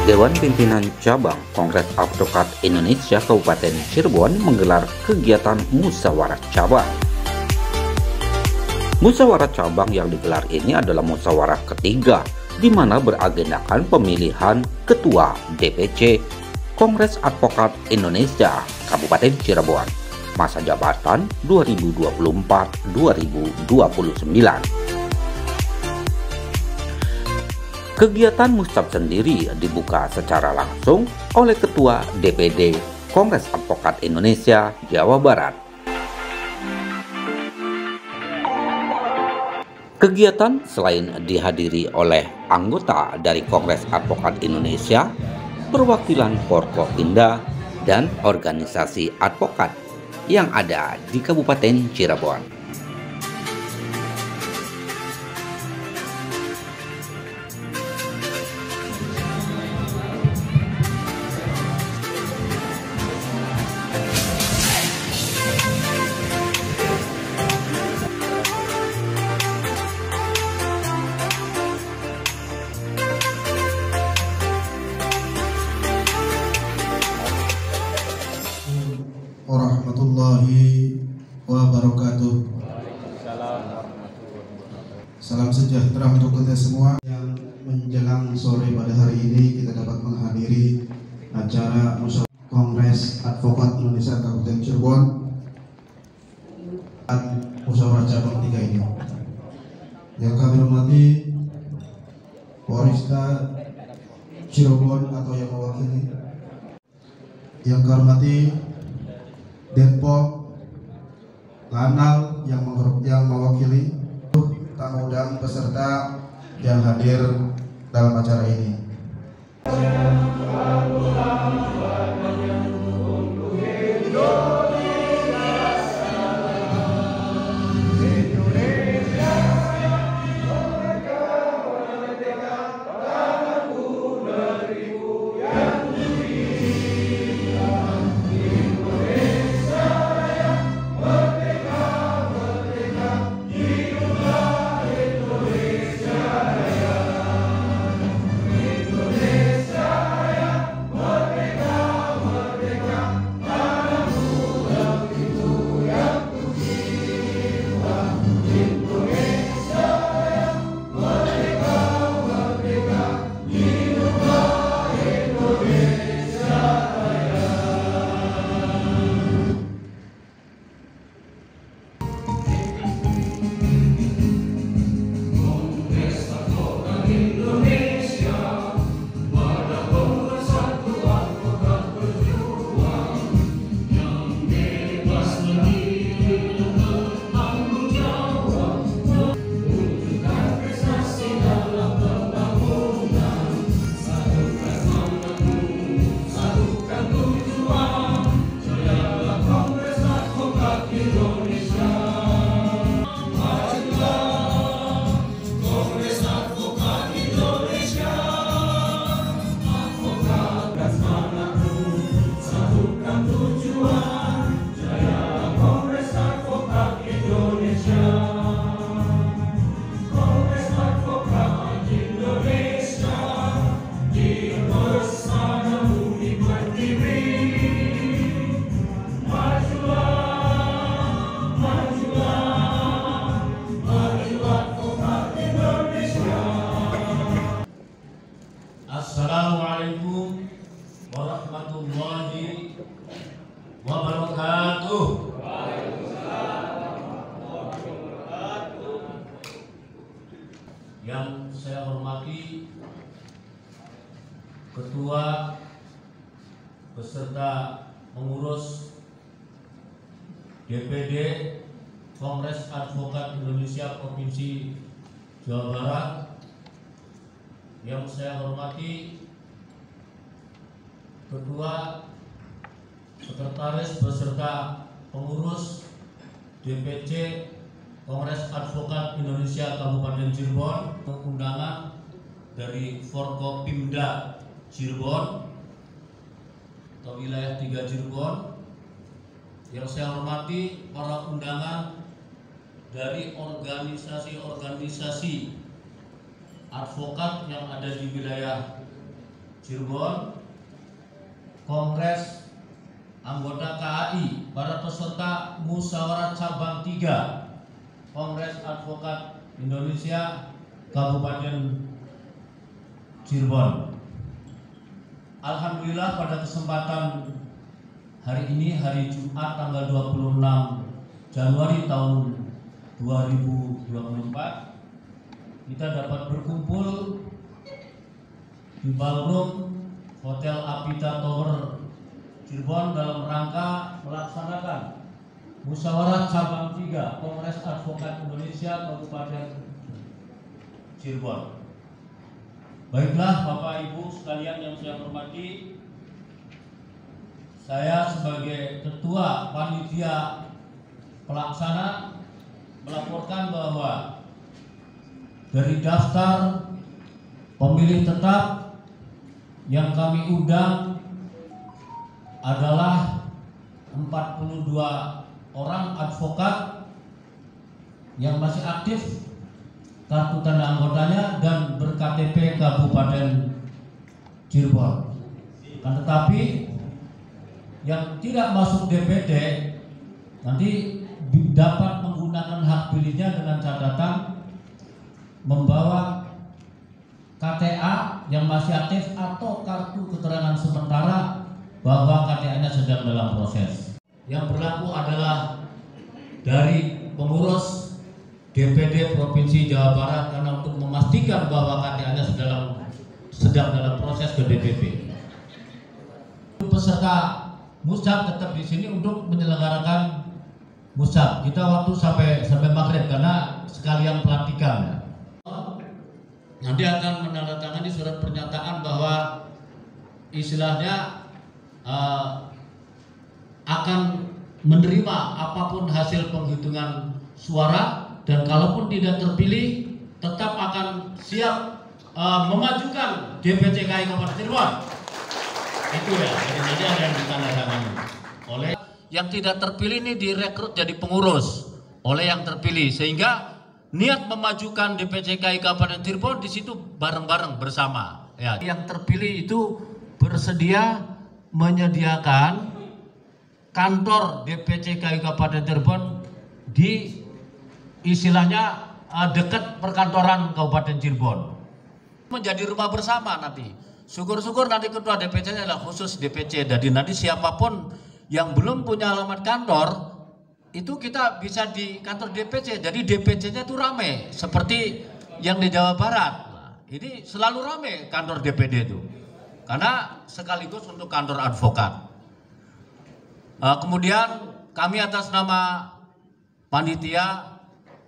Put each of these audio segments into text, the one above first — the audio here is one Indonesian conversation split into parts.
Dewan Pimpinan Cabang Kongres Advokat Indonesia Kabupaten Cirebon menggelar kegiatan musyawarah cabang. Musyawarah cabang yang digelar ini adalah musyawarah ketiga, di mana beragendakan pemilihan Ketua DPC Kongres Advokat Indonesia Kabupaten Cirebon, masa jabatan 2024-2029. Kegiatan mustab sendiri dibuka secara langsung oleh Ketua DPD Kongres Advokat Indonesia Jawa Barat. Kegiatan selain dihadiri oleh anggota dari Kongres Advokat Indonesia, perwakilan Forkopimda, dan organisasi advokat yang ada di Kabupaten Cirebon. Warahmatullahi wabarakatuh. Salam sejahtera untuk kita semua. Yang menjelang sore pada hari ini kita dapat menghadiri acara musyawarah Kongres Advokat Indonesia Kabupaten Cirebon, musyawarah cabang 3 ini. Yang kami hormati Polresta Cirebon atau yang mewakili, yang kami hormati Denpom, Lanal yang mewakili, tamu dan peserta yang hadir dalam acara ini. Assalamualaikum warahmatullahi wabarakatuh. Yang saya hormati Ketua beserta pengurus DPD Kongres Advokat Indonesia Provinsi Jawa Barat. Yang saya hormati Ketua, Sekretaris beserta pengurus DPC Kongres Advokat Indonesia Kabupaten Cirebon, undangan dari Forkopimda Cirebon atau wilayah 3 Cirebon. Yang saya hormati para undangan dari organisasi-organisasi advokat yang ada di wilayah Cirebon, Kongres anggota KAI, para peserta musyawarah cabang 3 Kongres Advokat Indonesia Kabupaten Cirebon. Alhamdulillah pada kesempatan hari ini, hari Jumat tanggal 26 Januari tahun 2024, kita dapat berkumpul di ballroom Hotel Apita Tower Cirebon dalam rangka melaksanakan musyawarah cabang 3 Kongres Advokat Indonesia Kabupaten Cirebon. Baiklah Bapak Ibu sekalian yang saya hormati, saya sebagai Ketua Panitia Pelaksana melaporkan bahwa dari daftar pemilih tetap yang kami undang adalah 42 orang advokat yang masih aktif kartu tanda anggotanya dan ber-KTP Kabupaten Cirebon. Tetapi yang tidak masuk DPD nanti dapat menggunakan hak pilihnya dengan catatan membawa KTA yang masih aktif atau kartu keterangan sementara bahwa KTA-nya sedang dalam proses. Yang berlaku adalah dari pengurus DPD Provinsi Jawa Barat karena untuk memastikan bahwa KTA-nya sedang dalam proses ke DPP. Peserta Musab tetap di sini untuk menyelenggarakan Musab. Kita waktu sampai maghrib karena sekalian pelantikan. Nanti akan menandatangani surat pernyataan bahwa istilahnya akan menerima apapun hasil penghitungan suara, dan kalaupun tidak terpilih tetap akan siap memajukan DPC KAI Kabupaten Cirebon. Itu ya, jadi nanti ada yang ditandatangani oleh yang tidak terpilih ini, direkrut jadi pengurus oleh yang terpilih, sehingga niat memajukan DPC KAI Kabupaten Cirebon di situ bareng-bareng bersama. Ya, yang terpilih itu bersedia menyediakan kantor DPC KAI Kabupaten Cirebon di istilahnya dekat perkantoran Kabupaten Cirebon, menjadi rumah bersama nanti. Syukur-syukur nanti ketua DPC-nya adalah khusus DPC. Jadi nanti siapapun yang belum punya alamat kantor itu kita bisa di kantor DPC. Jadi DPC-nya itu rame seperti yang di Jawa Barat. Nah, ini selalu rame kantor DPD itu karena sekaligus untuk kantor advokat. Kemudian kami atas nama panitia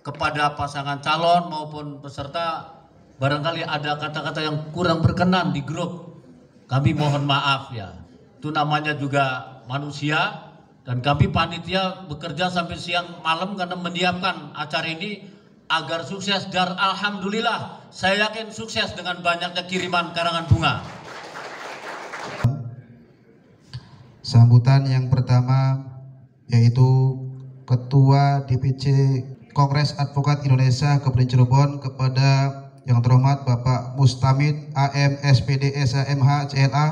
kepada pasangan calon maupun peserta, barangkali ada kata-kata yang kurang berkenan di grup, kami mohon maaf ya. Itu namanya juga manusia, dan kami panitia bekerja sampai siang malam karena menyiapkan acara ini agar sukses, dan alhamdulillah saya yakin sukses dengan banyaknya kiriman karangan bunga. Sambutan yang pertama yaitu Ketua DPC Kongres Advokat Indonesia Kabupaten Cirebon kepada yang terhormat Bapak Mustamid AM SPD SHMH CLA.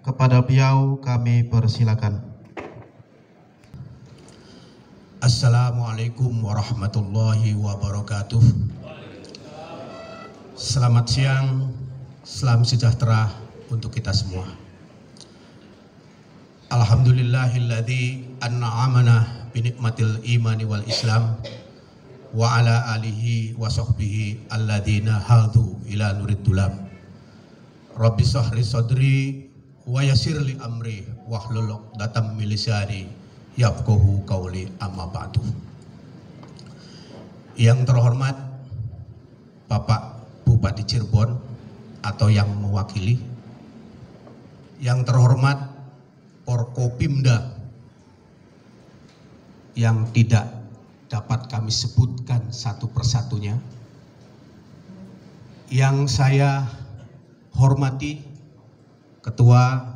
Kepada beliau kami persilakan. Assalamualaikum warahmatullahi wabarakatuh. Selamat siang, salam sejahtera untuk kita semua. Alhamdulillahilladzi an'amana binikmatil imani wal islam wa ala alihi wa sahbihi alladzina hadu ila nurid dulam. Rabbi sahri sadri wa yassir li amri wahlul 'uqdatam min lisani yafqahu qawli, amma ba'du. Yang terhormat Bapak Bupati Cirebon atau yang mewakili, yang terhormat Forkopimda yang tidak dapat kami sebutkan satu persatunya, yang saya hormati Ketua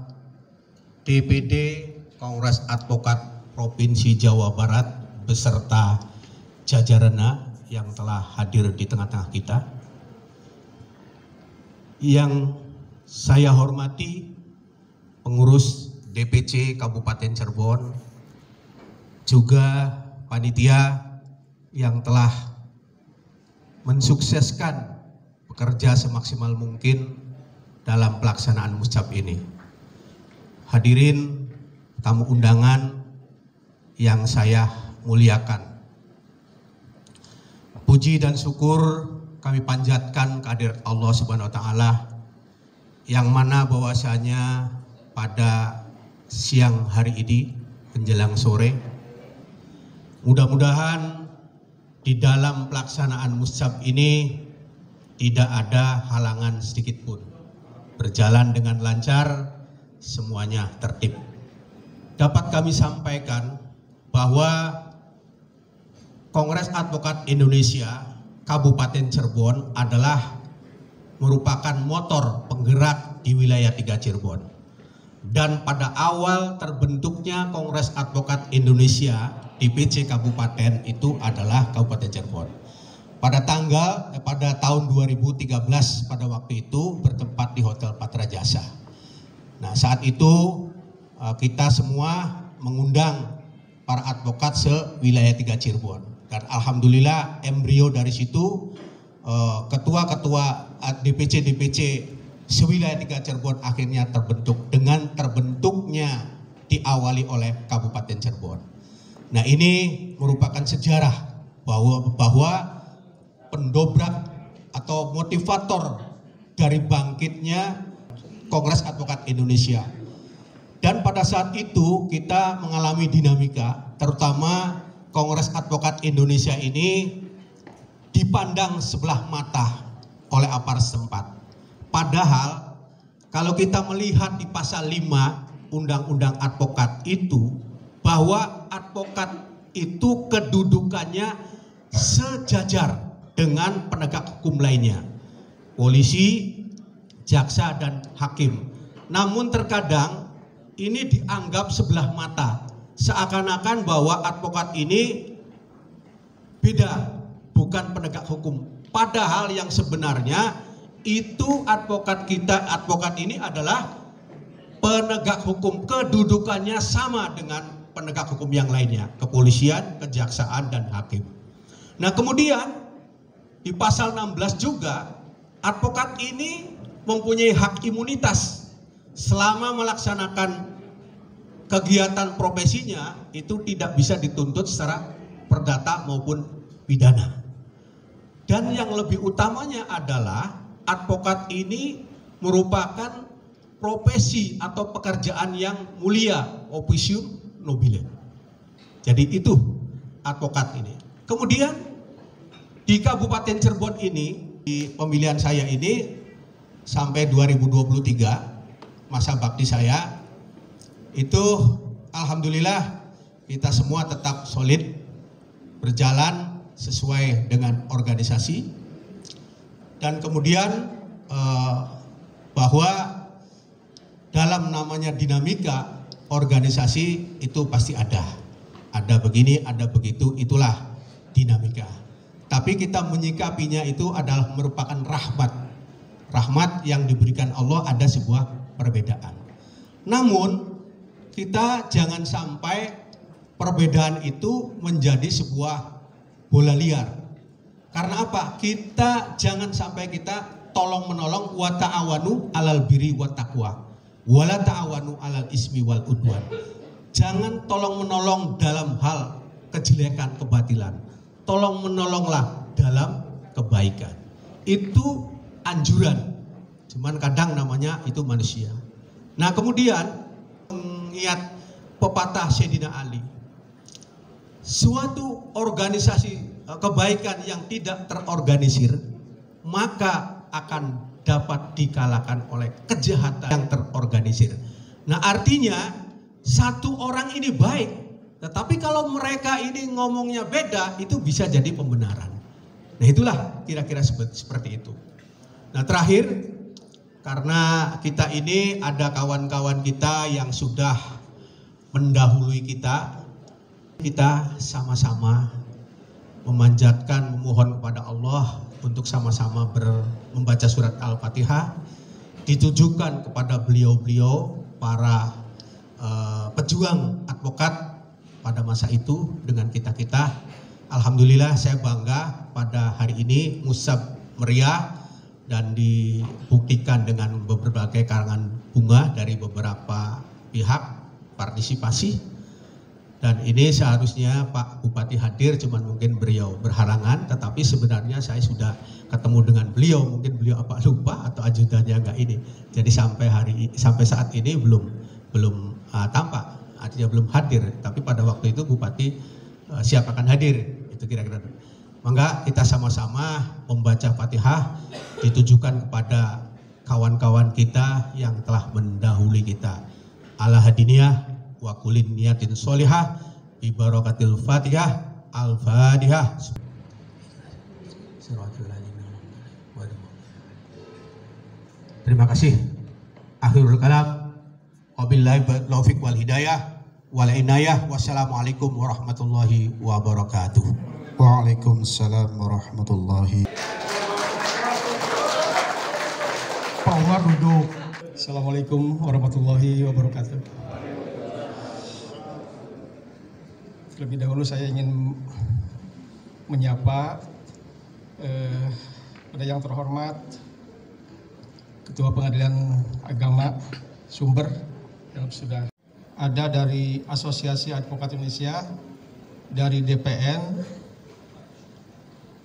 DPD Kongres Advokat Provinsi Jawa Barat beserta jajarannya yang telah hadir di tengah-tengah kita, yang saya hormati pengurus DPC Kabupaten Cirebon, juga panitia yang telah mensukseskan bekerja semaksimal mungkin dalam pelaksanaan muscap ini. Hadirin tamu undangan yang saya muliakan, puji dan syukur kami panjatkan kehadirat Allah Subhanahu wa Ta'ala, yang mana bahwasanya pada siang hari ini menjelang sore, mudah-mudahan di dalam pelaksanaan muscap ini tidak ada halangan sedikit pun, berjalan dengan lancar, semuanya tertib. Dapat kami sampaikan bahwa Kongres Advokat Indonesia Kabupaten Cirebon adalah merupakan motor penggerak di wilayah 3 Cirebon. Dan pada awal terbentuknya Kongres Advokat Indonesia DPC Kabupaten itu adalah Kabupaten Cirebon. Pada tahun 2013 pada waktu itu bertempat di Hotel Patra Jasa. Nah, saat itu kita semua mengundang para advokat se-wilayah 3 Cirebon. Dan alhamdulillah embrio dari situ ketua-ketua DPC sewilayah 3 Cirebon akhirnya terbentuk dengan terbentuknya diawali oleh Kabupaten Cirebon. Nah, ini merupakan sejarah bahwa pendobrak atau motivator dari bangkitnya Kongres Advokat Indonesia. Dan pada saat itu kita mengalami dinamika, terutama Kongres Advokat Indonesia ini dipandang sebelah mata oleh aparat setempat. Padahal kalau kita melihat di pasal 5 Undang-Undang Advokat itu, bahwa advokat itu kedudukannya sejajar dengan penegak hukum lainnya, polisi, jaksa, dan hakim. Namun terkadang ini dianggap sebelah mata, seakan-akan bahwa advokat ini beda, bukan penegak hukum. Padahal yang sebenarnya itu advokat ini adalah penegak hukum, kedudukannya sama dengan penegak hukum yang lainnya, kepolisian, kejaksaan, dan hakim. Nah, kemudian di pasal 16 juga advokat ini mempunyai hak imunitas selama melaksanakan kegiatan profesinya, itu tidak bisa dituntut secara perdata maupun pidana. Dan yang lebih utamanya adalah advokat ini merupakan profesi atau pekerjaan yang mulia, officium nobile. Jadi itu advokat ini. Kemudian di Kabupaten Cirebon ini, di pemilihan saya ini sampai 2023 masa bakti saya, itu alhamdulillah kita semua tetap solid, berjalan sesuai dengan organisasi. Dan kemudian bahwa dalam namanya dinamika organisasi itu pasti ada begini, ada begitu, itulah dinamika. Tapi kita menyikapinya itu adalah merupakan rahmat yang diberikan Allah, ada sebuah perbedaan. Namun kita jangan sampai perbedaan itu menjadi sebuah bola liar. Karena apa? Kita jangan sampai kita tolong menolong, wa ta'awanu alal birri wa taqwa, wa la ta'awanu alal ismi wal udwan. Jangan tolong menolong dalam hal kejelekan, kebatilan. Tolong menolonglah dalam kebaikan. Itu anjuran. Cuman kadang namanya itu manusia. Nah, kemudian mengingat pepatah Sayyidina Ali, suatu organisasi kebaikan yang tidak terorganisir maka akan dapat dikalahkan oleh kejahatan yang terorganisir. Nah, artinya satu orang ini baik, tetapi kalau mereka ini ngomongnya beda, itu bisa jadi pembenaran. Nah, itulah kira-kira seperti itu. Nah, terakhir, karena kita ini ada kawan-kawan kita yang sudah mendahului kita sama-sama memanjatkan, memohon kepada Allah untuk sama-sama membaca surat Al-Fatihah. ditujukan kepada beliau-beliau para pejuang advokat pada masa itu dengan kita-kita. Alhamdulillah saya bangga pada hari ini musab meriah dan dibuktikan dengan berbagai karangan bunga dari beberapa pihak partisipasi. Dan ini seharusnya Pak Bupati hadir, cuman mungkin beliau berhalangan, tetapi sebenarnya saya sudah ketemu dengan beliau, mungkin beliau apa lupa atau ajudannya enggak ini. Jadi sampai saat ini belum tampak, artinya belum hadir. Tapi pada waktu itu Bupati siap akan hadir, itu kira-kira. Maka kita sama-sama membaca Fatihah ditujukan kepada kawan-kawan kita yang telah mendahului kita. Ala hadiniyah wa kulin niyatin sholihah bi barakatil Fatihah. Al-Fatihah. Terima kasih. Akhirul kalam. Wabillahi taufiq wal hidayah wal inayah. Wassalamualaikum warahmatullahi wabarakatuh. Waalaikumsalam warahmatullahi. Pak Umar duduk. Assalamualaikum warahmatullahi wabarakatuh. Lebih dahulu saya ingin menyapa pada yang terhormat Ketua Pengadilan Agama Sumber yang sudah ada dari Asosiasi Advokat Indonesia, dari DPN,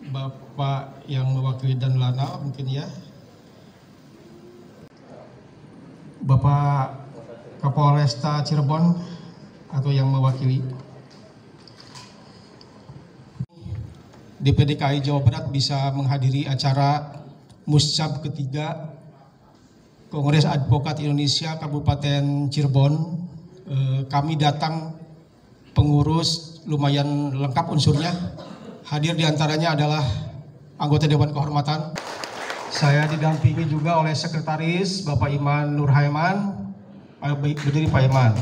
Bapak yang mewakili dan Lana mungkin ya, Bapak Kapolresta Cirebon atau yang mewakili. DPD KAI Jawa Barat bisa menghadiri acara Muscab ketiga Kongres Advokat Indonesia Kabupaten Cirebon. Kami datang pengurus lumayan lengkap unsurnya. Hadir diantaranya adalah anggota Dewan Kehormatan. Saya didampingi juga oleh Sekretaris Bapak Iman Nurhaiman, berdiri Pak Iman.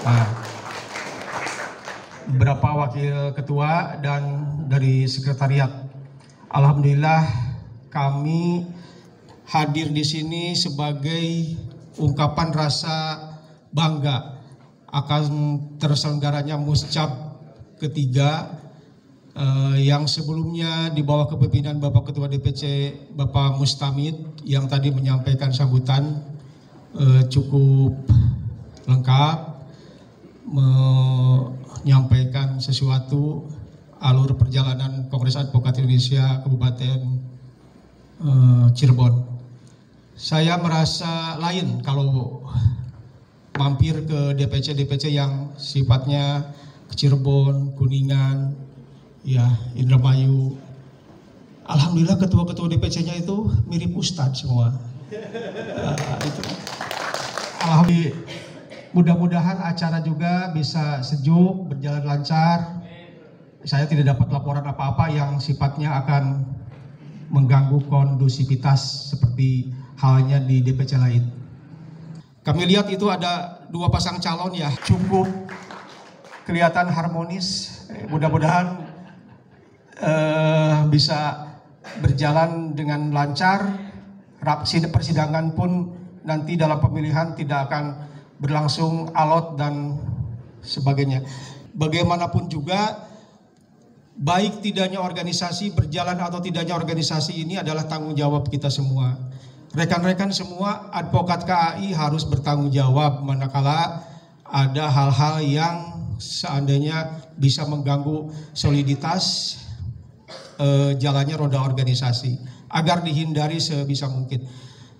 Nah, beberapa wakil ketua dan dari sekretariat. Alhamdulillah kami hadir di sini sebagai ungkapan rasa bangga akan terselenggaranya Muscab ketiga yang sebelumnya di bawah kepemimpinan Bapak Ketua DPC Bapak Mustamid yang tadi menyampaikan sambutan cukup lengkap, menyampaikan sesuatu alur perjalanan Kongres Advokat Indonesia Kabupaten Cirebon. Saya merasa lain kalau mampir ke DPC-DPC yang sifatnya ke Cirebon, Kuningan, ya Indramayu. Alhamdulillah ketua-ketua DPC-nya itu mirip Ustadz semua. Itu. Alhamdulillah, mudah-mudahan acara juga bisa sejuk, berjalan lancar. Saya tidak dapat laporan apa-apa yang sifatnya akan mengganggu kondusivitas seperti halnya di DPC lain. Kami lihat itu ada dua pasang calon ya, cukup kelihatan harmonis. Mudah-mudahan bisa berjalan dengan lancar. Persidangan pun nanti dalam pemilihan tidak akan berlangsung alot dan sebagainya. Bagaimanapun juga, baik tidaknya organisasi berjalan atau tidaknya organisasi ini adalah tanggung jawab kita semua. Rekan-rekan semua advokat KAI harus bertanggung jawab manakala ada hal-hal yang seandainya bisa mengganggu soliditas jalannya roda organisasi, agar dihindari sebisa mungkin.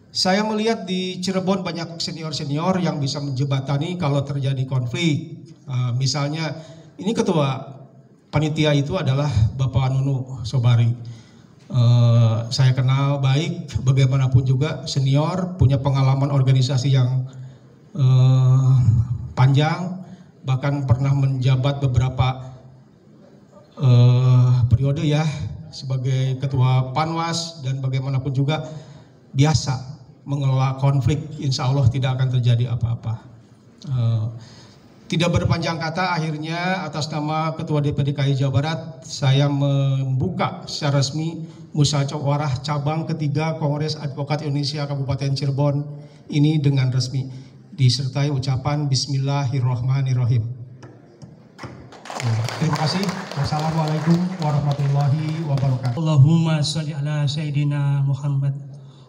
Saya melihat di Cirebon banyak senior-senior yang bisa menjembatani kalau terjadi konflik. Misalnya ini ketua panitia itu adalah Bapak Nunu Sobari. Saya kenal baik, bagaimanapun juga senior, punya pengalaman organisasi yang panjang, bahkan pernah menjabat beberapa periode ya sebagai ketua Panwas, dan bagaimanapun juga biasa mengelola konflik. Insya Allah tidak akan terjadi apa-apa. Tidak berpanjang kata, akhirnya atas nama Ketua DPD KI Jawa Barat, saya membuka secara resmi musyawarah cabang ketiga Kongres Advokat Indonesia Kabupaten Cirebon ini dengan resmi, disertai ucapan Bismillahirrahmanirrahim. Terima kasih. Wassalamualaikum warahmatullahi wabarakatuh. Allahumma sholli ala Sayyidina Muhammad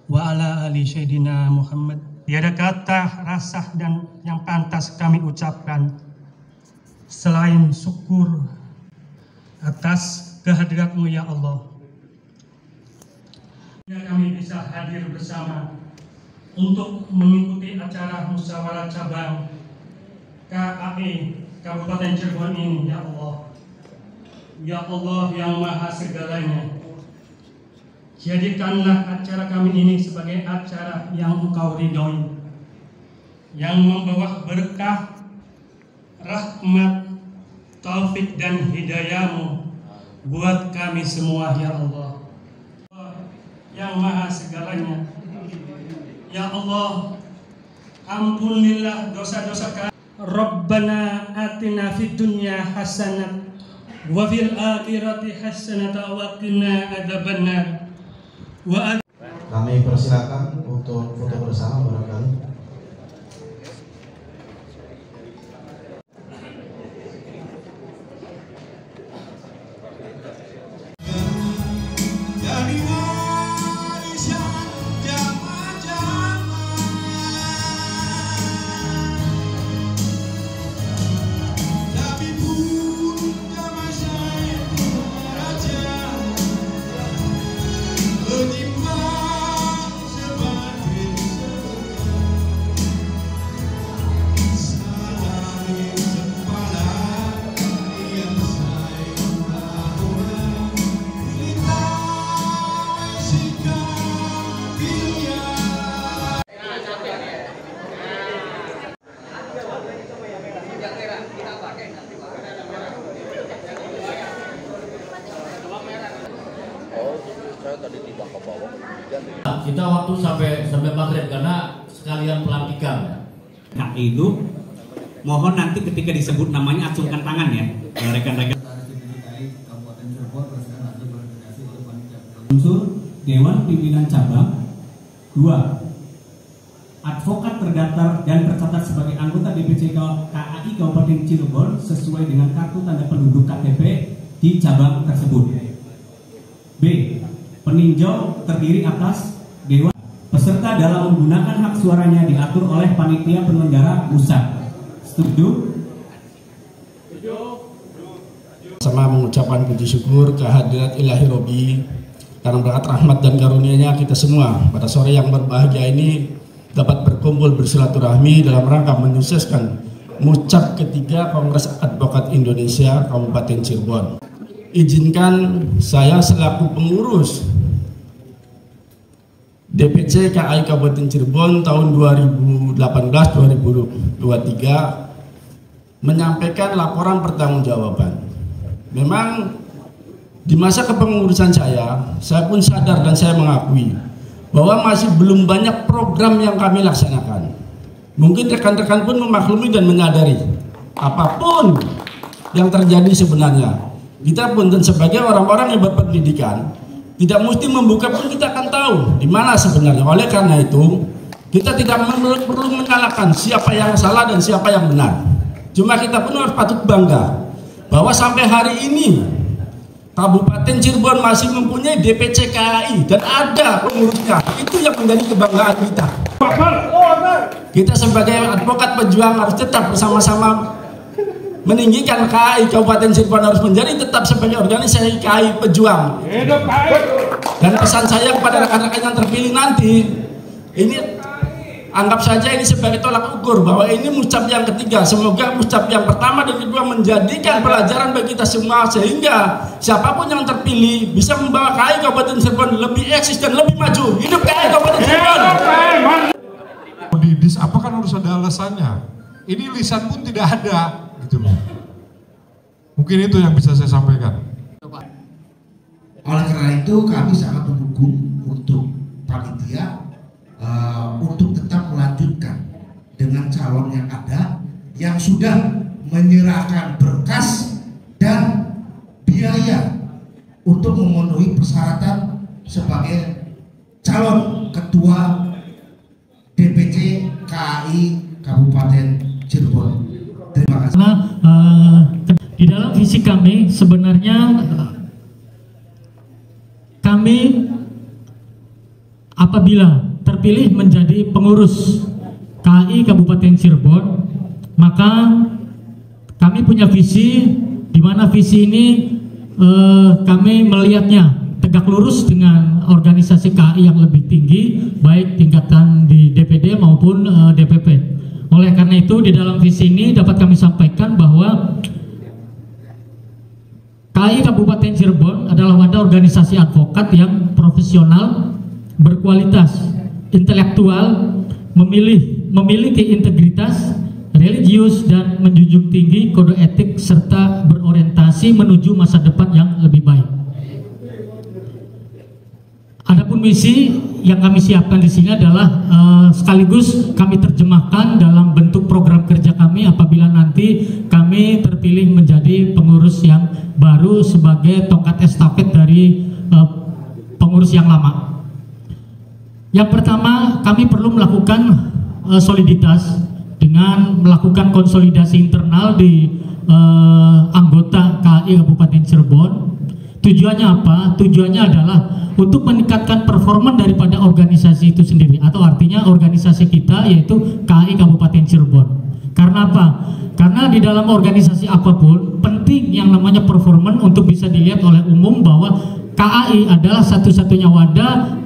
wa ala ali Sayyidina Muhammad. Tiada kata rasa dan yang pantas kami ucapkan selain syukur atas kehadirat-Mu ya Allah. Kami bisa hadir bersama untuk mengikuti acara musyawarah cabang KAI Kabupaten Cirebon ini ya Allah. Ya Allah yang maha segalanya, jadikanlah acara kami ini sebagai acara yang Engkau ridhoi, yang membawa berkah, rahmat, taufik dan hidayah-Mu buat kami semua ya Allah. Yang maha segalanya, ya Allah, ampunilah dosa-dosa kami. Rabbana atina fid dunya hasanah wa fil akhirati hasanah wa qina adzabannar. Kami persilakan untuk foto bersama barangkali. Kita waktu sampai maghrib karena sekalian pelantikan. Nah itu mohon nanti ketika disebut namanya acungkan tangan ya rekan-rekan. Unsur Dewan Pimpinan Cabang 2. Advokat terdaftar dan tercatat sebagai anggota DPC KAI Kabupaten Cirebon sesuai dengan kartu tanda penduduk KTP di cabang tersebut. B. Peninjau terdiri atas Dewan. Peserta dalam menggunakan hak suaranya diatur oleh panitia penyelenggara musyawarah. Setuju? Sama mengucapkan puji syukur kehadirat Ilahi Robi karena berkat rahmat dan karunia-Nya kita semua pada sore yang berbahagia ini dapat berkumpul bersilaturahmi dalam rangka menyukseskan mucak ketiga Kongres Advokat Indonesia Kabupaten Cirebon. Izinkan saya selaku pengurus DPC KAI Kabupaten Cirebon tahun 2018-2023 menyampaikan laporan pertanggungjawaban. Memang di masa kepengurusan saya pun sadar dan saya mengakui bahwa masih belum banyak program yang kami laksanakan. Mungkin rekan-rekan pun memaklumi dan menyadari apapun yang terjadi sebenarnya. Kita pun dan sebagai orang-orang yang berpendidikan tidak mesti membuka pun kita akan tahu di mana sebenarnya. Oleh karena itu kita tidak perlu menyalahkan siapa yang salah dan siapa yang benar. Cuma kita pun harus patut bangga bahwa sampai hari ini Kabupaten Cirebon masih mempunyai DPC KAI dan ada pengurusnya. Itu yang menjadi kebanggaan kita. Kita sebagai advokat pejuang harus tetap bersama-sama meninggikan KAI Kabupaten Cirebon, harus menjadi tetap sebagai organisasi KAI pejuang. Dan pesan saya kepada rekan-rekan yang terpilih nanti, ini anggap saja ini sebagai tolak ukur bahwa ini muscap yang ketiga. Semoga muscap yang pertama dan kedua menjadikan pelajaran bagi kita semua, sehingga siapapun yang terpilih bisa membawa KAI Kabupaten Cirebon lebih eksis dan lebih maju. Hidup KAI Kabupaten Cirebon. Didis apa kan harus ada alasannya. Ini lisan pun tidak ada, gitu loh. Mungkin itu yang bisa saya sampaikan. Oleh karena itu kami sangat mendukung untuk panitia untuk tetap melanjutkan dengan calon yang ada yang sudah menyerahkan berkas dan biaya untuk memenuhi persyaratan sebagai calon ketua DPC KAI Kabupaten Cirebon. Terima kasih. Di dalam visi kami sebenarnya kami apabila terpilih menjadi pengurus KAI Kabupaten Cirebon, maka kami punya visi, di mana visi ini kami melihatnya tegak lurus dengan organisasi KAI yang lebih tinggi, baik tingkatan di DPD maupun DPP. Oleh karena itu di dalam visi ini dapat kami sampaikan bahwa KAI Kabupaten Cirebon adalah wadah organisasi advokat yang profesional, berkualitas, intelektual, memiliki integritas, religius, dan menjunjung tinggi kode etik serta berorientasi menuju masa depan yang lebih baik. Adapun misi yang kami siapkan di sini adalah sekaligus kami terjemahkan dalam bentuk program kerja kami apabila nanti kami terpilih menjadi pengurus yang baru sebagai tongkat estafet dari pengurus yang lama. Yang pertama, kami perlu melakukan soliditas dengan melakukan konsolidasi internal di anggota KAI Kabupaten Cirebon. Tujuannya apa? Tujuannya adalah untuk meningkatkan performa daripada organisasi itu sendiri, atau artinya organisasi kita yaitu KAI Kabupaten Cirebon. Karena apa? Karena di dalam organisasi apapun penting yang namanya performa untuk bisa dilihat oleh umum bahwa KAI adalah satu-satunya wadah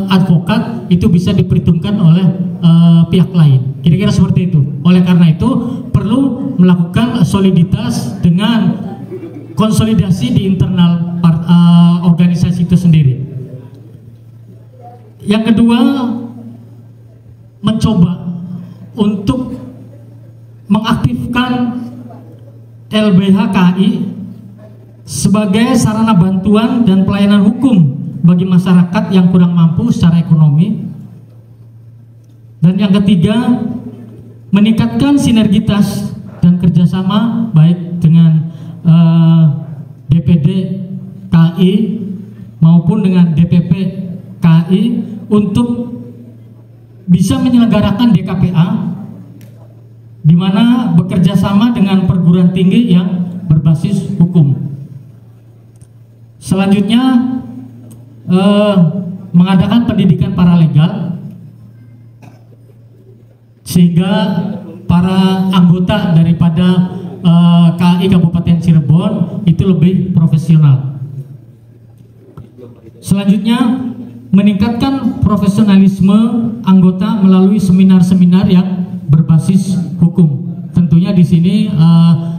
advokat itu bisa diperhitungkan oleh pihak lain. Kira-kira seperti itu. Oleh karena itu perlu melakukan soliditas dengan konsolidasi di internal organisasi itu sendiri. Yang kedua, mencoba untuk mengaktifkan LBH KAI sebagai sarana bantuan dan pelayanan hukum bagi masyarakat yang kurang mampu secara ekonomi. Dan yang ketiga, meningkatkan sinergitas dan kerjasama baik dengan DPD KAI maupun dengan DPP KAI untuk bisa menyelenggarakan DKPA, di mana bekerja sama dengan perguruan tinggi yang berbasis hukum. Selanjutnya mengadakan pendidikan paralegal sehingga para anggota daripada KAI Kabupaten Cirebon itu lebih profesional. Selanjutnya meningkatkan profesionalisme anggota melalui seminar-seminar yang berbasis hukum. Tentunya di sini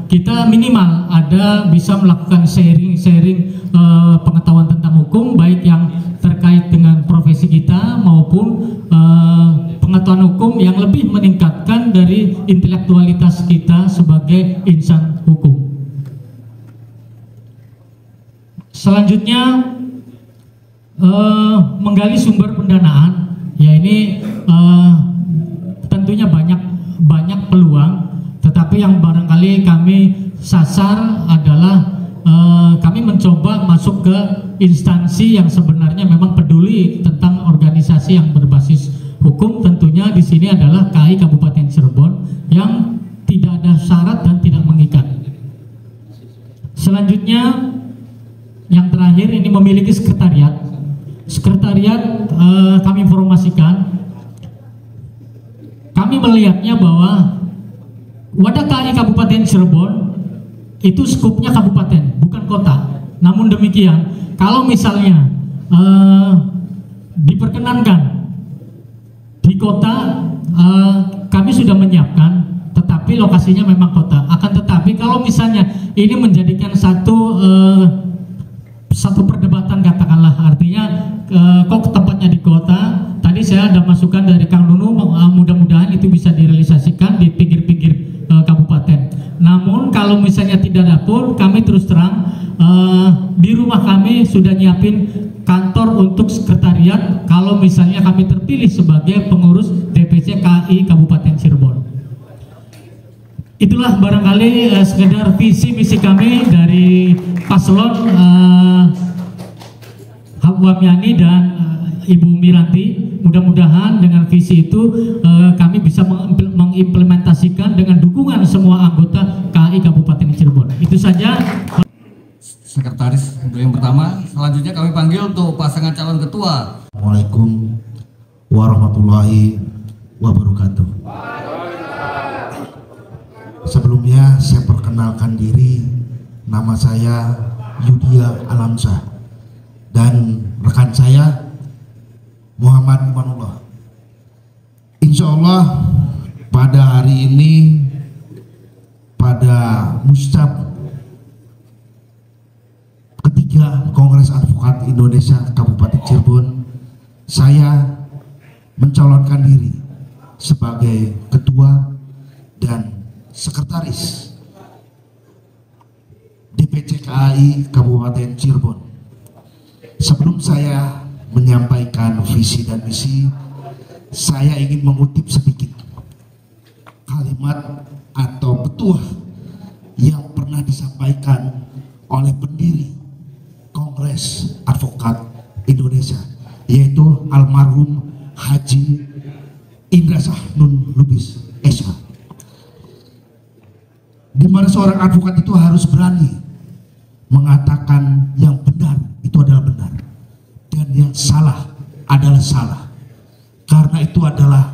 kita minimal ada bisa melakukan sharing pengetahuan tentang hukum, baik yang terkait dengan profesi kita maupun pengetahuan hukum yang lebih meningkatkan dari intelektualitas kita sebagai insan hukum. Selanjutnya menggali sumber pendanaan, ya ini tentunya banyak peluang, tetapi yang barangkali kami sasar adalah kami mencoba masuk ke instansi yang sebenarnya memang peduli tentang organisasi yang berbasis hukum. Tentunya di sini adalah KAI Kabupaten Cirebon yang tidak ada syarat dan tidak mengikat. Selanjutnya yang terakhir ini memiliki sekretariat. Sekretariat kami informasikan, kami melihatnya bahwa wadah KAI Kabupaten Cirebon itu skupnya kabupaten, bukan kota. Namun demikian, kalau misalnya diperkenankan di kota, kami sudah menyiapkan, tetapi lokasinya memang kota. Akan tetapi kalau misalnya ini menjadikan satu perdebatan, katakanlah, artinya kok tempatnya di kota. Tadi saya ada masukan dari Kang Nunu, mudah-mudahan itu bisa direalisasikan di pinggir-pinggir kabupaten. Namun kalau misalnya tidak ada pun, kami terus terang di rumah kami sudah nyiapin kantor untuk sekretariat kalau misalnya kami terpilih sebagai pengurus DPC KAI Kabupaten Cirebon. itulah barangkali sekedar visi misi kami dari paslon Wamiani dan Ibu Miranti. Mudah-mudahan dengan visi itu kami bisa mengimplementasikan dengan dukungan semua anggota KAI Kabupaten Cirebon. Itu saja. Sekretaris untuk yang pertama. Selanjutnya kami panggil untuk pasangan calon ketua. Assalamualaikum warahmatullahi wabarakatuh. Sebelumnya saya perkenalkan diri, nama saya Yudia Alamsyah dan rekan saya Muhammad Imanullah. Insya Allah pada hari ini, pada muscap ketiga Kongres Advokat Indonesia Kabupaten Cirebon, saya mencalonkan diri sebagai ketua dan sekretaris DPC KAI Kabupaten Cirebon. Sebelum saya menyampaikan visi dan misi, saya ingin mengutip sedikit kalimat atau petuah yang pernah disampaikan oleh pendiri Kongres Advokat Indonesia, yaitu almarhum Haji Indra Sahnun Lubis SH, di mana seorang advokat itu harus berani mengatakan yang benar itu adalah benar dan yang salah adalah salah, karena itu adalah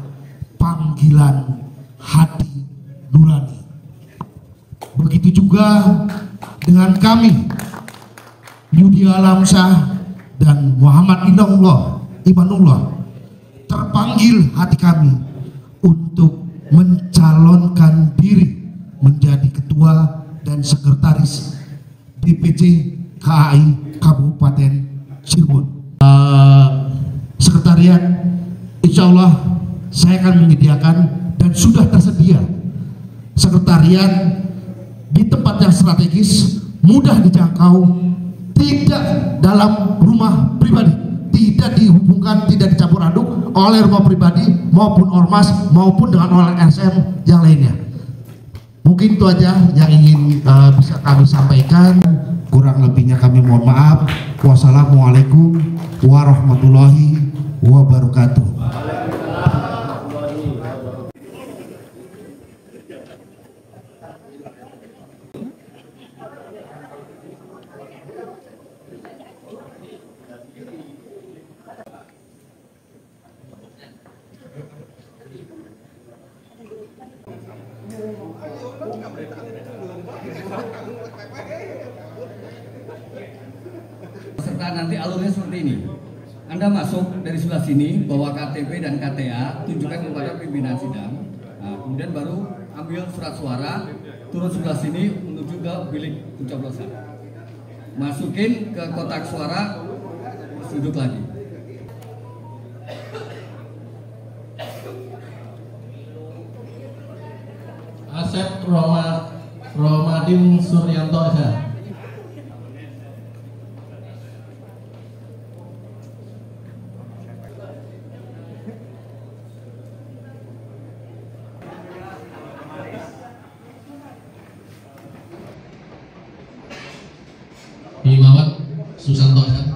panggilan hati nurani. Begitu juga dengan kami Yudia Alamsyah dan Muhammad Imanullah, terpanggil hati kami untuk mencalonkan diri menjadi ketua dan sekretaris DPC KAI Kabupaten Cirebon. Sekretariat, insya Allah saya akan menyediakan dan sudah tersedia sekretariat di tempat yang strategis, mudah dijangkau, tidak dalam rumah pribadi, tidak dihubungkan, tidak dicampur aduk oleh rumah pribadi maupun ormas maupun dengan oleh SM yang lainnya. Mungkin itu aja yang ingin bisa kami sampaikan. Kurang lebihnya kami mohon maaf. Wassalamualaikum warahmatullahi wabarakatuh. Serta nanti alurnya seperti ini. Anda masuk dari sebelah sini, bawa KTP dan KTA, tunjukkan kepada pimpinan sidang. Nah, kemudian baru ambil surat suara, turun sebelah sini menuju ke bilik pencoblosan. Masukin ke kotak suara, duduk lagi. Asep Romadin Suryanto SH. Himawat Susanto SH.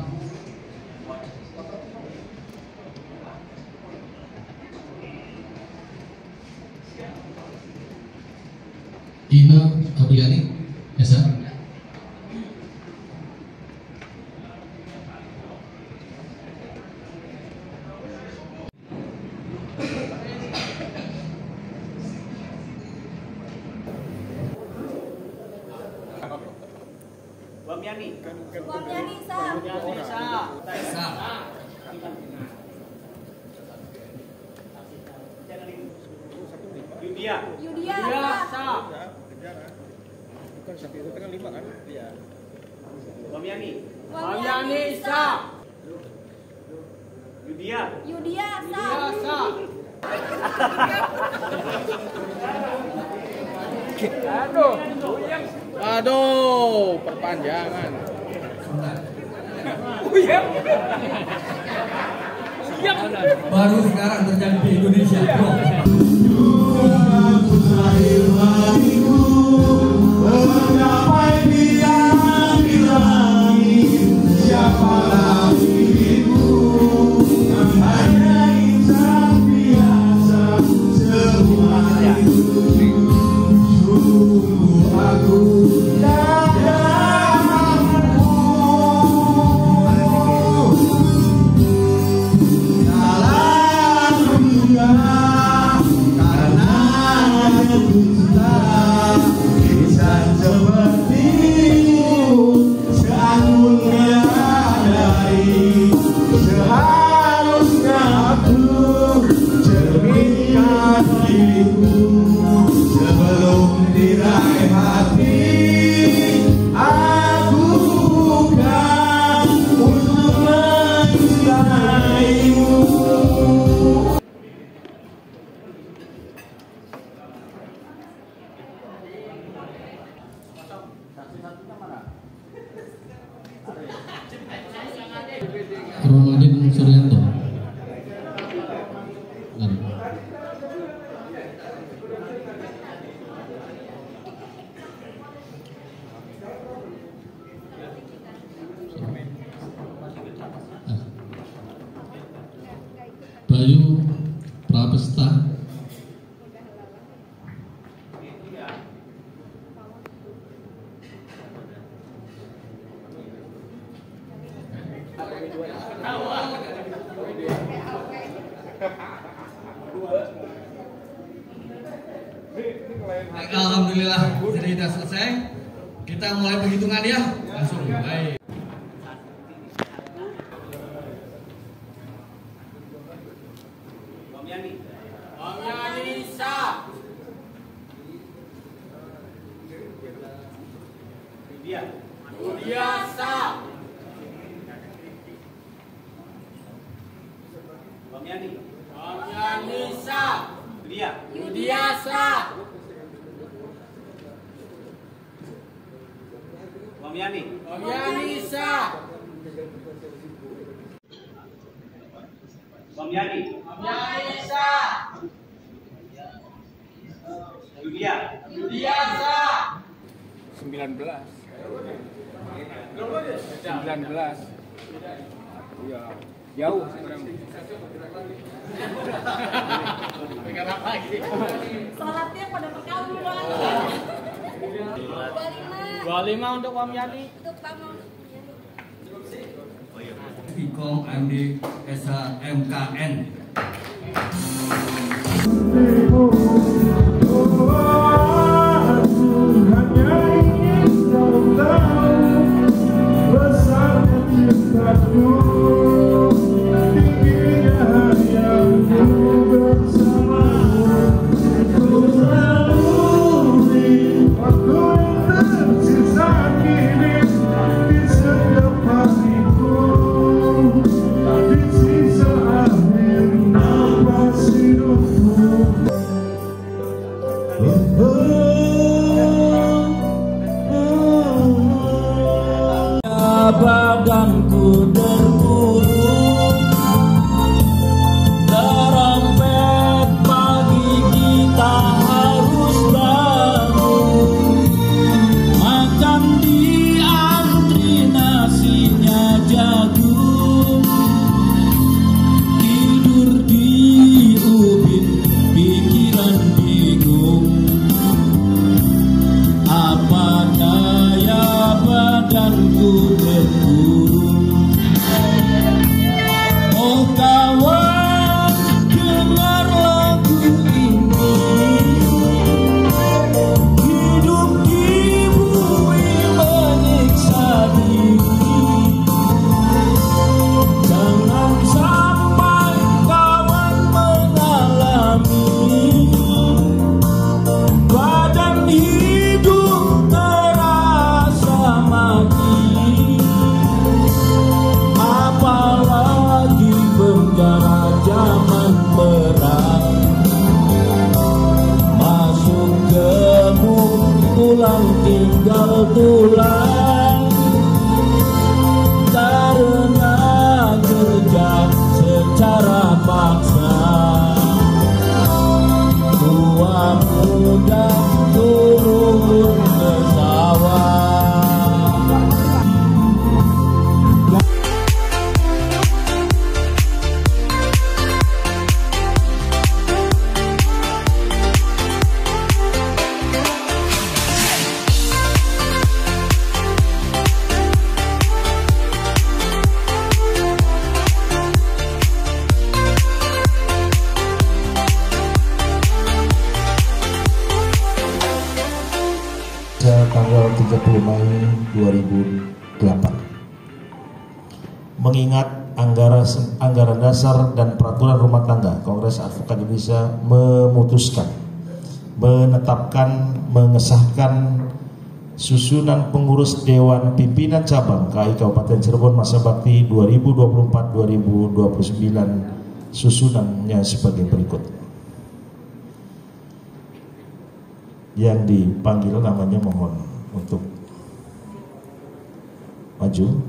Ina Apriani SH. Wamiani Sa. Yudia Sa. Bukan satu itu kan 5 kan? Iya. Wamiani Sa. Yudia Sa. Aduh, perpanjangan. Baru sekarang terjadi di Indonesia, bro. Romadin Suryanto. Bayu Prabesta. Alhamdulillah, jadi sudah selesai. Kita mulai penghitungan ya, langsung. Baik. Omyani sah. Yudia sah. Omyani sah. Yudia sah. Omyani sah. Omyani sah. Yudia sah. 19. Iya, jauh sekarang. Salatnya pada berkali lagi. 25 untuk Omyani. Untuk Tamu. Vkom AMD SA MKN. Badanku terkurung, terompet pagi kita harus bangun, makan di antri nasinya jagung, tidur di ubin pikiran bingung, apa daya badanku terkurung. Oh kawan, dengar lagu ini, hidup di bumi menyiksa diri. Jangan sampai kawan mengalami badan hidup terasa mati, apalagi penjara zaman perang. Masuk gemuk, pulang tinggal tulang, karena kerja secara paksa. Tua muda turun ke sawah. Tanggal 30 Mei 2008. Mengingat anggaran dasar dan peraturan rumah tangga, Kongres Advokat Indonesia memutuskan menetapkan, mengesahkan susunan pengurus Dewan Pimpinan Cabang KAI Kabupaten Cirebon masa bakti 2024-2029 susunannya sebagai berikut. Yang dipanggil namanya mohon untuk maju.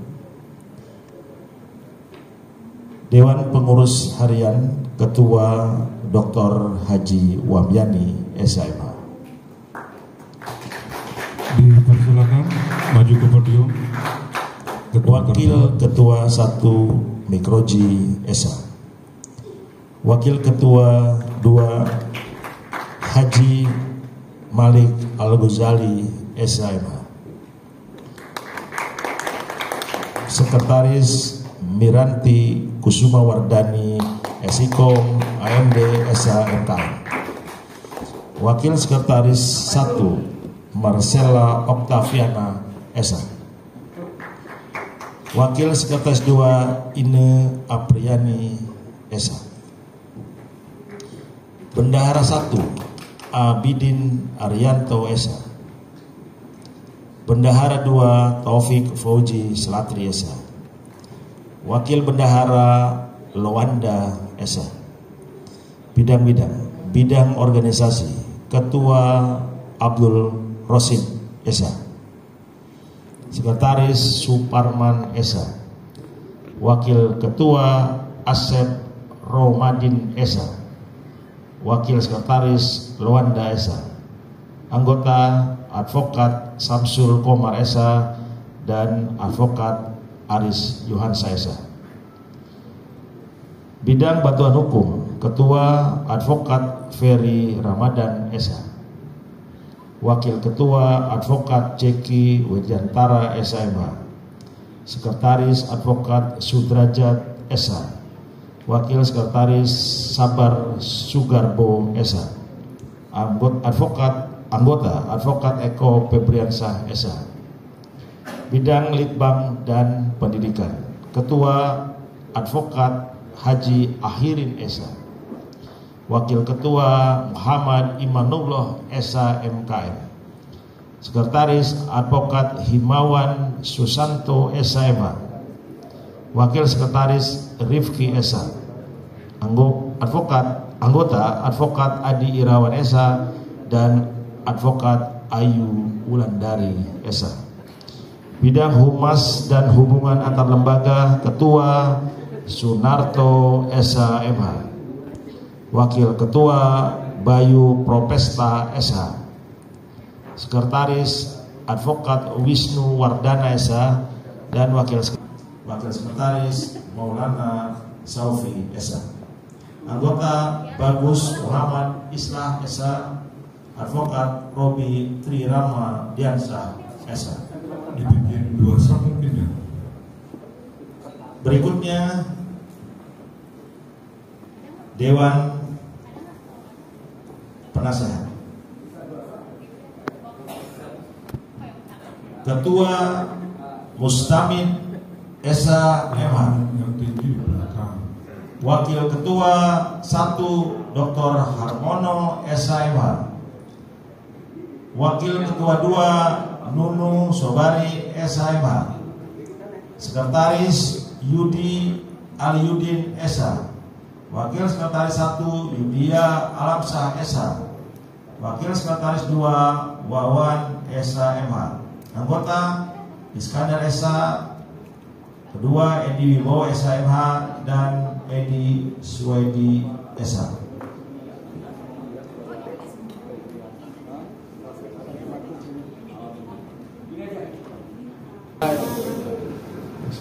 Dewan Pengurus Harian Ketua Dr. Haji Wamyani, SIMH. Dipersilakan maju ke podium. Wakil Ketua 1 Mikroji, SH. Wakil Ketua 2 Haji Malik Al-Ghazali, SIMH. Sekretaris Miranti Kusuma Wardani, SIKOM, AMD, SHMK. Wakil Sekretaris 1 Marcella Octaviana, SH. Wakil Sekretaris 2 Ine Apriani, SH. Bendahara 1 Abidin Arianto, SH. Bendahara 2 Taufik Fauji Selatri, SH. Wakil Bendahara Lowanda, SH. Bidang organisasi Ketua Abdul Rosid, SH. Sekretaris Suparman, SH. Wakil Ketua Asep Romadin, SH. Wakil Sekretaris Lowanda, SH. Anggota Advokat Samsul Komar, SH. Dan Advokat Aris Yohansa, SH. Bidang Bantuan Hukum Ketua Advokat Ferry Ramadan, SH. Wakil Ketua Advokat Ceki Wejantara, SIMH. Sekretaris Advokat Sudrajat, SH. Wakil Sekretaris Sabar Sugarbo, SH. Anggota Advokat Eko Febriansah, SH. Bidang Litbang dan Pendidikan Ketua Advokat Haji Ahirin, SH. Wakil Ketua Muhammad Imanullah, SHMKM. Sekretaris Advokat Himawan Susanto, SHMH. Wakil Sekretaris Rifki, SH. Anggota Advokat Adi Irawan, SH. Dan Advokat Ayu Wulandari, SH. Bidang Humas dan Hubungan Antar Lembaga Ketua Sunarto, SHMH. Wakil Ketua Bayu Propesta, SH. Sekretaris Advokat Wisnu Wardana, SH. Dan Wakil Sekretaris Maulana Saufi, SH. Anggota Bagus Muhammad Islah, SH. Advokat Robi Trirama Diansah, SH. Dibikin 2 mungkin ya. Berikutnya Dewan Penasehat. Ketua Mustamid Esa MH. Wakil Ketua 1 Dr. Harmono SHMH. Wakil Ketua 2 Nunu Sobari SHMH. Sekretaris Yudi Aliudin SH. Wakil Sekretaris 1 Yudia Alamsah SH. Wakil Sekretaris 2 Wawan SHMH. Anggota Iskandar SH. Kedua Edi Wibowo SHMH dan Edi Suwedi SH.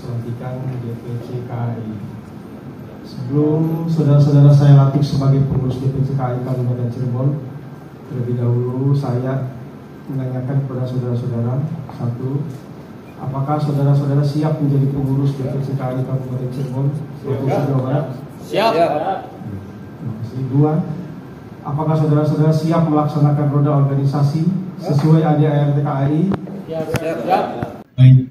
Pelantikan DPC KAI. Sebelum saudara-saudara saya lantik sebagai pengurus DPC KAI Kabupaten Cirebon, terlebih dahulu saya menanyakan kepada saudara-saudara, 1, apakah saudara-saudara siap menjadi pengurus DPC KAI Kabupaten Cirebon, Provinsi Jawa Barat? Siap. Masih 2, apakah saudara-saudara siap melaksanakan roda organisasi sesuai ADART KAI? Siap. Baik.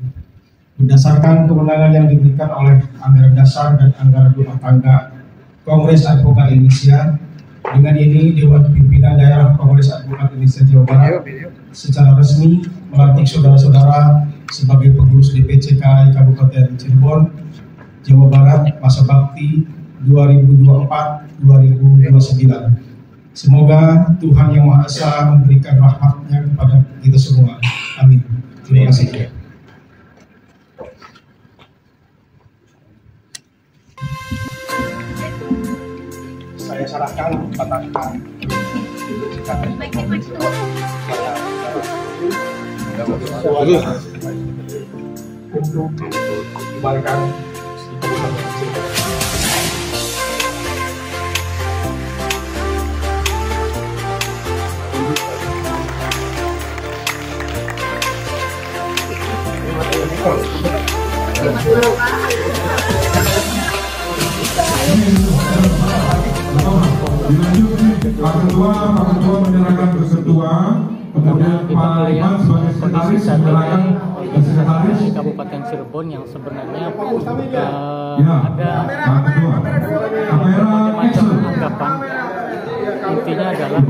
Berdasarkan kewenangan yang diberikan oleh anggaran dasar dan anggaran rumah tangga Kongres Advokat Indonesia, dengan ini Dewan Pimpinan Daerah Kongres Advokat Indonesia Jawa Barat secara resmi melantik saudara-saudara sebagai pengurus DPC KAI Kabupaten Cirebon, Jawa Barat masa bakti 2024-2029. Semoga Tuhan Yang Maha Esa memberikan rahmat-Nya kepada kita semua. Amin. Terima kasih. untuk kembalikan Pak Ketua menyerahkan ke Ketua, kemudian Pak Iman sebagai sekretaris menyerahkan ke sekretaris Kabupaten Cirebon yang sebenarnya ada macam anggapan, intinya adalah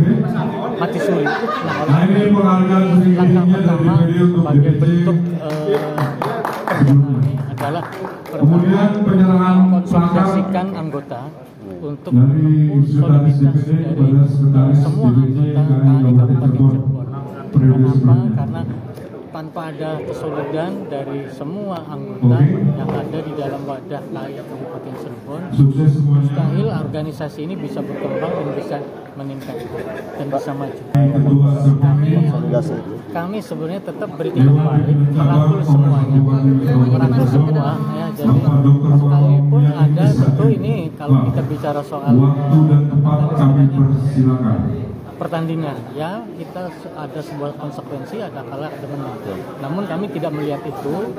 mati suri. Nah, ini langkah pertama sebagai bentuk adalah konsolidasikan anggota untuk soliditas dari semua anggota KAI Kabupaten Cirebon. Kenapa? Karena tanpa ada kesolidan dari semua anggota yang ada di dalam wadah KAI Kabupaten Cirebon, mustahil organisasi ini bisa berkembang dan bisa meningkat dan bisa maju. Kami sebenarnya tetap bertindak baik, merangkul semuanya, ya. Jadi sekalipun ada tentu ini kalau kita bicara soal pertandingan, ya kita ada sebuah konsekuensi, ada kalah, ada menang. Namun kami tidak melihat itu,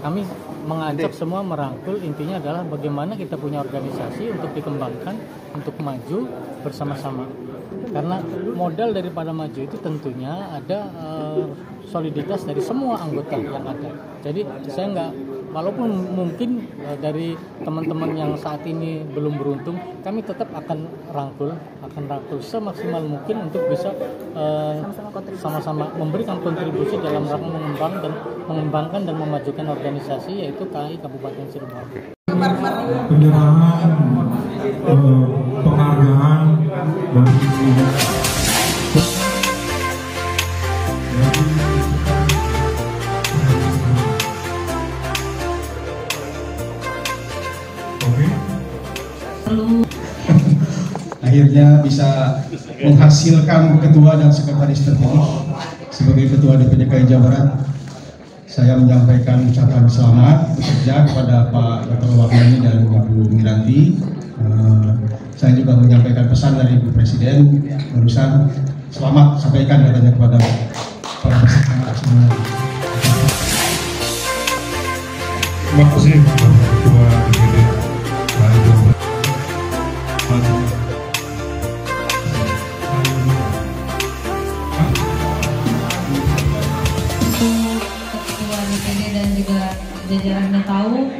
kami mengajak semua merangkul, intinya adalah bagaimana kita punya organisasi untuk dikembangkan, untuk maju bersama-sama. Karena modal daripada maju itu tentunya ada soliditas dari semua anggota yang ada. Jadi saya nggak, walaupun mungkin dari teman-teman yang saat ini belum beruntung, kami tetap akan rangkul semaksimal mungkin untuk bisa sama-sama memberikan kontribusi dalam rangka mengembangkan dan memajukan organisasi, yaitu KAI Kabupaten Cirebon. Penyerahan penghargaan dari akhirnya bisa menghasilkan ketua dan sekretaris terpilih sebagai ketua DPD KAI Jawa Barat. Saya menyampaikan ucapan selamat bekerja kepada Pak Ketua Wakiani dan Ibu Miranti. Saya juga menyampaikan pesan dari Ibu Presiden barusan, selamat sampaikan katanya kepada para peserta semua. Terima kasih Ketua DPD KAI Jawa Barat. Jajarannya tahu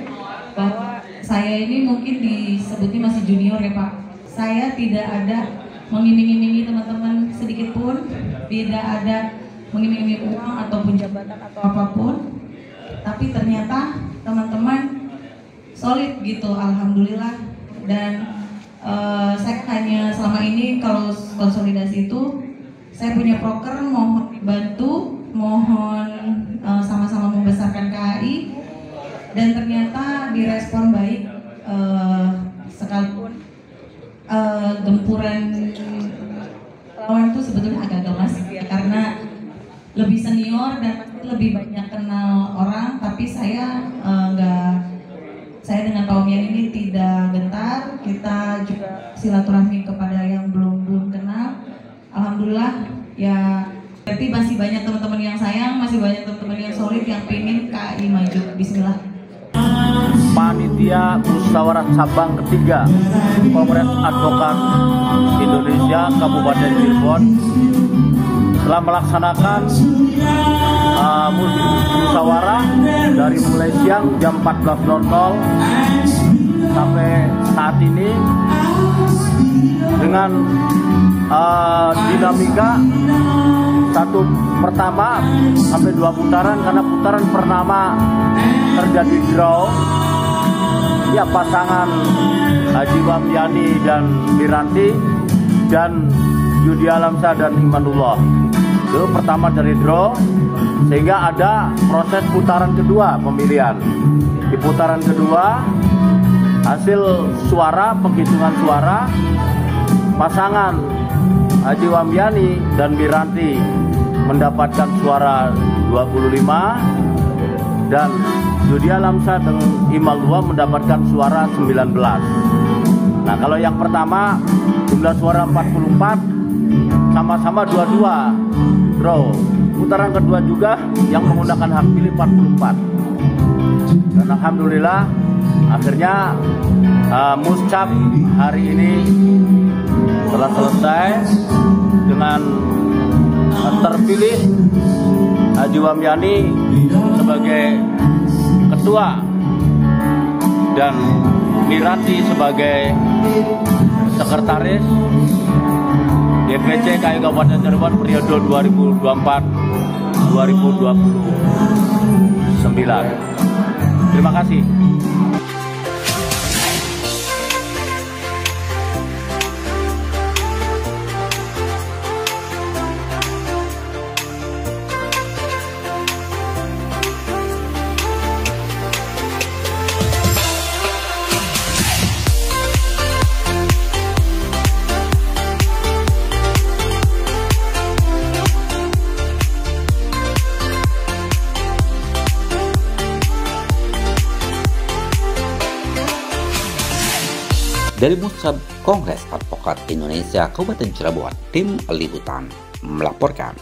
bahwa saya ini mungkin disebutnya masih junior ya Pak. Saya tidak ada mengiming-imingi teman-teman sedikit pun, tidak ada mengiming-imingi uang ataupun jabatan atau apapun. Tapi ternyata teman-teman solid gitu, alhamdulillah. Dan saya hanya selama ini kalau konsolidasi itu saya punya proker, mohon dibantu, mohon sama-sama membesarkan KAI. Dan ternyata direspon baik, sekalipun gempuran lawan itu sebetulnya agak gemas ya, karena lebih senior dan lebih banyak kenal orang, tapi saya saya dengan Pak Omian ini tidak gentar, kita juga silaturahmi kepada yang belum kenal. Alhamdulillah ya, berarti masih banyak teman-teman yang sayang, masih banyak teman-teman yang solid yang pengen KAI maju. Bismillah. Panitia Musyawarah Cabang ketiga Kongres Advokat Indonesia Kabupaten Cirebon telah melaksanakan musyawarah dari mulai siang jam 14.00 sampai saat ini dengan dinamika satu pertama sampai 2 putaran, karena putaran pertama terjadi draw ya, pasangan Haji Wamyani dan Miranti dan Yudi Alamsyah dan Imanullah. Itu pertama dari draw, sehingga ada proses putaran kedua pemilihan. Di putaran kedua hasil suara, penghitungan suara pasangan Haji Wamyani dan Miranti mendapatkan suara 25 dan Yudi Alamsyah dan Imal Dua mendapatkan suara 19. Nah, kalau yang pertama jumlah suara 44, sama-sama 22 draw. Putaran kedua juga yang menggunakan hak pilih 44. Dan alhamdulillah akhirnya muscap hari ini telah selesai dengan terpilih Haji Wamyani sebagai ketua dan Miranti sebagai sekretaris DPC KAI Kabupaten Cirebon periode 2024-2029. Terima kasih. Dari Muscap Kongres Advokat Indonesia Kabupaten Cirebon, tim liputan melaporkan.